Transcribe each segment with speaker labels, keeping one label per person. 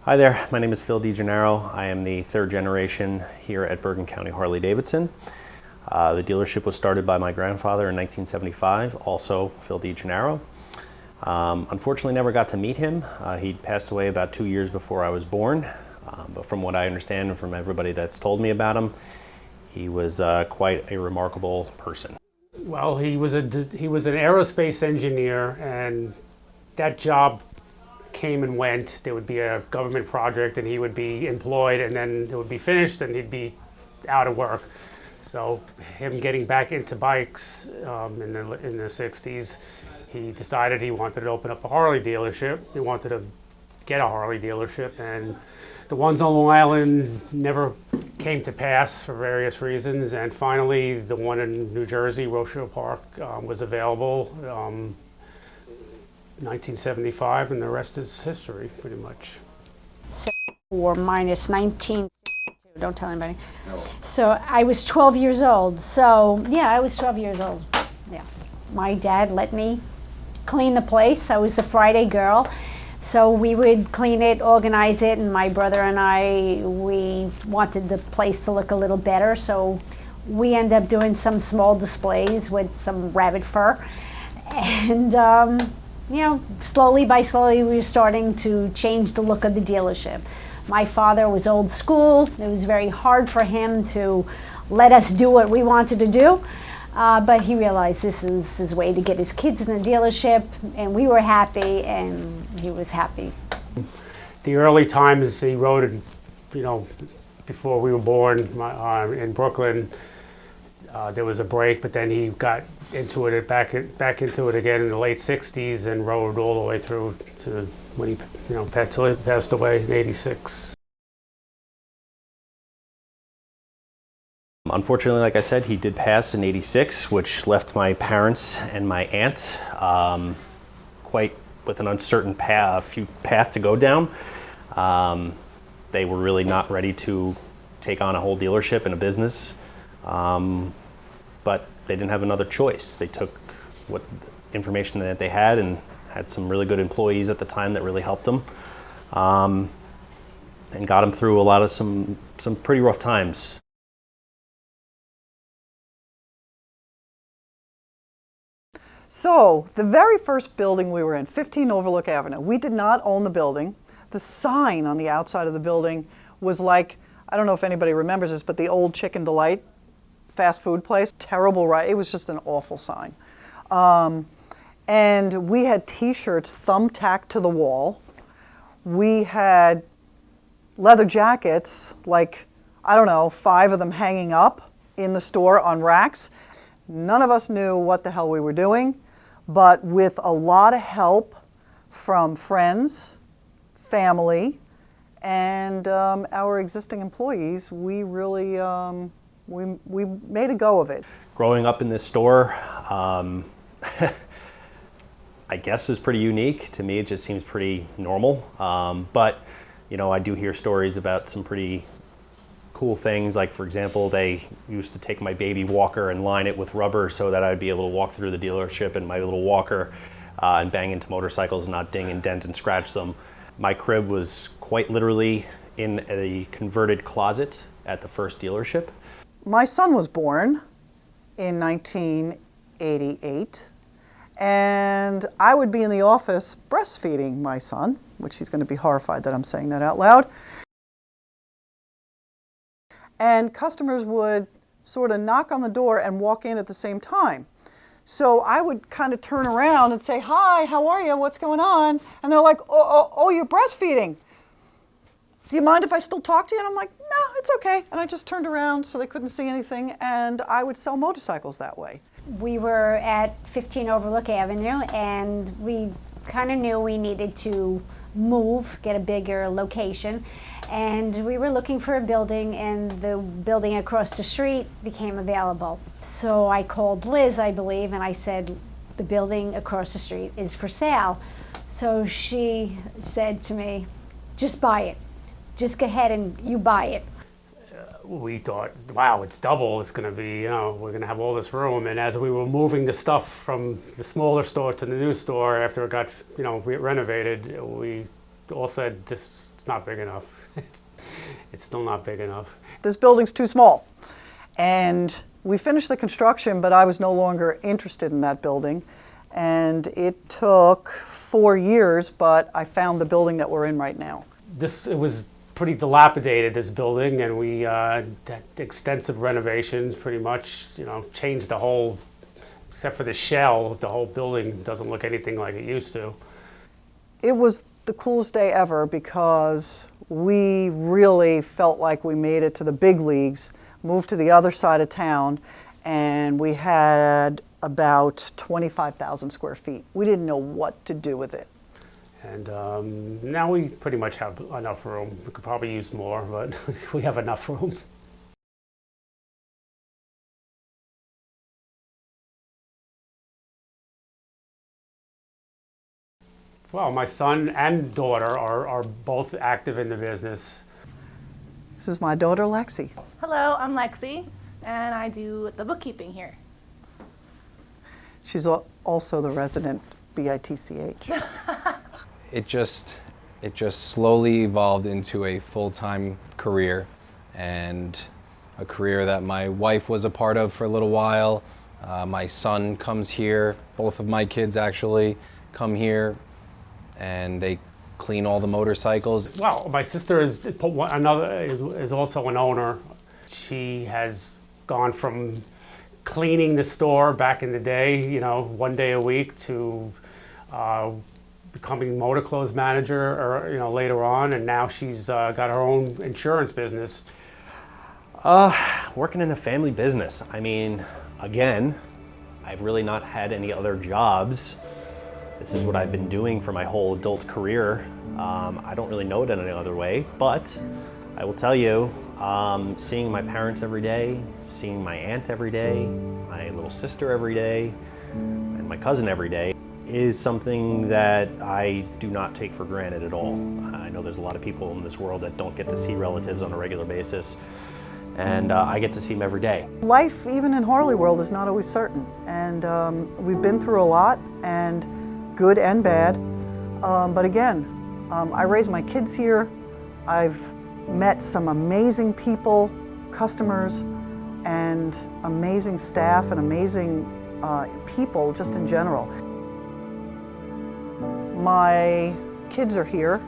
Speaker 1: Hi there, my name is Phil DeGennaro. I am the third generation here at Bergen County Harley Davidson. The dealership was started by my grandfather in 1975, also Phil DeGennaro. Unfortunately, never got to meet him. He passed away about 2 years before I was born. But from what I understand and from everybody that's told me about him, he was quite a remarkable person.
Speaker 2: Well, he was an aerospace engineer, and that job came and went. There would be a government project and he would be employed, and then it would be finished and he'd be out of work. So him getting back into bikes in the 60s, he decided he wanted to open up a Harley dealership. He wanted to get a Harley dealership, and the ones on Long Island never came to pass for various reasons, and finally the one in New Jersey, Rochelle Park, was available. 1975, and the rest is history, pretty much.
Speaker 3: Or minus 1962, don't tell anybody. No. So I was 12 years old. So yeah, I was 12 years old. Yeah. My dad let me clean the place. I was the Friday girl. So we would clean it, organize it, and my brother and I, we wanted the place to look a little better. So we ended up doing some small displays with some rabbit fur. And you know, slowly by slowly, we were starting to change the look of the dealership. My father was old school. It was very hard for him to let us do what we wanted to do, but he realized this is his way to get his kids in the dealership, and we were happy, and he was happy.
Speaker 2: The early times he rode, you know, before we were born in Brooklyn. There was a break, but then he got into it back into it again in the late 60s and rode all the way through to when he, you know, passed away in 86.
Speaker 1: Unfortunately, like I said, he did pass in 86, which left my parents and my aunt quite with an uncertain path to go down. They were really not ready to take on a whole dealership and a business. But they didn't have another choice. They took what information that they had and had some really good employees at the time that really helped them, and got them through a lot of some pretty rough times.
Speaker 4: So the very first building we were in, 15 Overlook Avenue, we did not own the building. The sign on the outside of the building was like, I don't know if anybody remembers this, but the old Chicken Delight fast food place. Terrible, right? It was just an awful sign. And we had t-shirts thumbtacked to the wall. We had leather jackets, like, I don't know, 5 of them hanging up in the store on racks. None of us knew what the hell we were doing, but with a lot of help from friends, family, and our existing employees, we really we made a go of it.
Speaker 1: Growing up in this store, I guess is pretty unique. To me, it just seems pretty normal. But, you know, I do hear stories about some pretty cool things. Like, for example, they used to take my baby walker and line it with rubber so that I'd be able to walk through the dealership in my little walker and bang into motorcycles and not ding and dent and scratch them. My crib was quite literally in a converted closet at the first dealership.
Speaker 4: My son was born in 1988, and I would be in the office breastfeeding my son, which he's going to be horrified that I'm saying that out loud. And customers would sort of knock on the door and walk in at the same time. So I would kind of turn around and say, "Hi, how are you? What's going on?" And they're like, oh, you're breastfeeding. Do you mind if I still talk to you? And I'm like, no, it's okay. And I just turned around so they couldn't see anything, and I would sell motorcycles that way.
Speaker 3: We were at 15 Overlook Avenue, and we kind of knew we needed to move, get a bigger location. And we were looking for a building, and the building across the street became available. So I called Liz, I believe, and I said, the building across the street is for sale. So she said to me, just buy it. Just go ahead and you buy it.
Speaker 2: We thought, wow, it's double. It's going to be, you know, we're going to have all this room. And as we were moving the stuff from the smaller store to the new store after it got, you know, renovated, we all said, this it's not big enough. It's still not big enough.
Speaker 4: This building's too small. And we finished the construction, but I was no longer interested in that building. And it took 4 years, but I found the building that we're in right now.
Speaker 2: It was pretty dilapidated, this building, and we had extensive renovations, pretty much, changed the whole, except for the shell, the whole building doesn't look anything like it used to.
Speaker 4: It was the coolest day ever because we really felt like we made it to the big leagues, moved to the other side of town, and we had about 25,000 square feet. We didn't know what to do with it.
Speaker 2: And now we pretty much have enough room. We could probably use more, but we have enough room. Well, my son and daughter are both active in the business.
Speaker 4: This is my daughter, Lexi.
Speaker 5: Hello, I'm Lexi, and I do the bookkeeping here.
Speaker 4: She's also the resident BITCH.
Speaker 6: It just slowly evolved into a full-time career, and a career that my wife was a part of for a little while. My son comes here, both of my kids actually come here, and they clean all the motorcycles.
Speaker 2: Well, my sister is also an owner. She has gone from cleaning the store back in the day, 1 day a week, to becoming motor clothes manager, or later on, and now she's got her own insurance business.
Speaker 1: Working in the family business. I mean, again, I've really not had any other jobs. This is what I've been doing for my whole adult career. I don't really know it in any other way, but I will tell you, seeing my parents every day, seeing my aunt every day, my little sister every day, and my cousin every day is something that I do not take for granted at all. I know there's a lot of people in this world that don't get to see relatives on a regular basis, and I get to see them every day.
Speaker 4: Life, even in Harley world, is not always certain, and we've been through a lot, and good and bad. But again, I raised my kids here. I've met some amazing people, customers, and amazing staff, and amazing people just in general. My kids are here.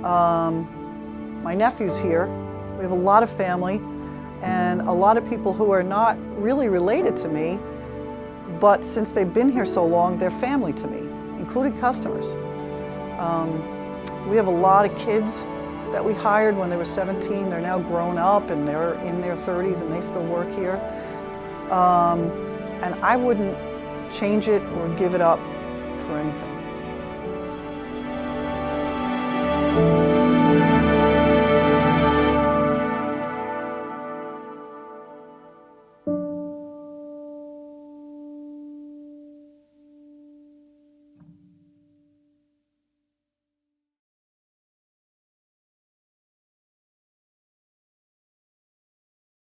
Speaker 4: My nephew's here. We have a lot of family and a lot of people who are not really related to me, but since they've been here so long, they're family to me, including customers. We have a lot of kids that we hired when they were 17. They're now grown up and they're in their 30s and they still work here. And I wouldn't change it or give it up for anything.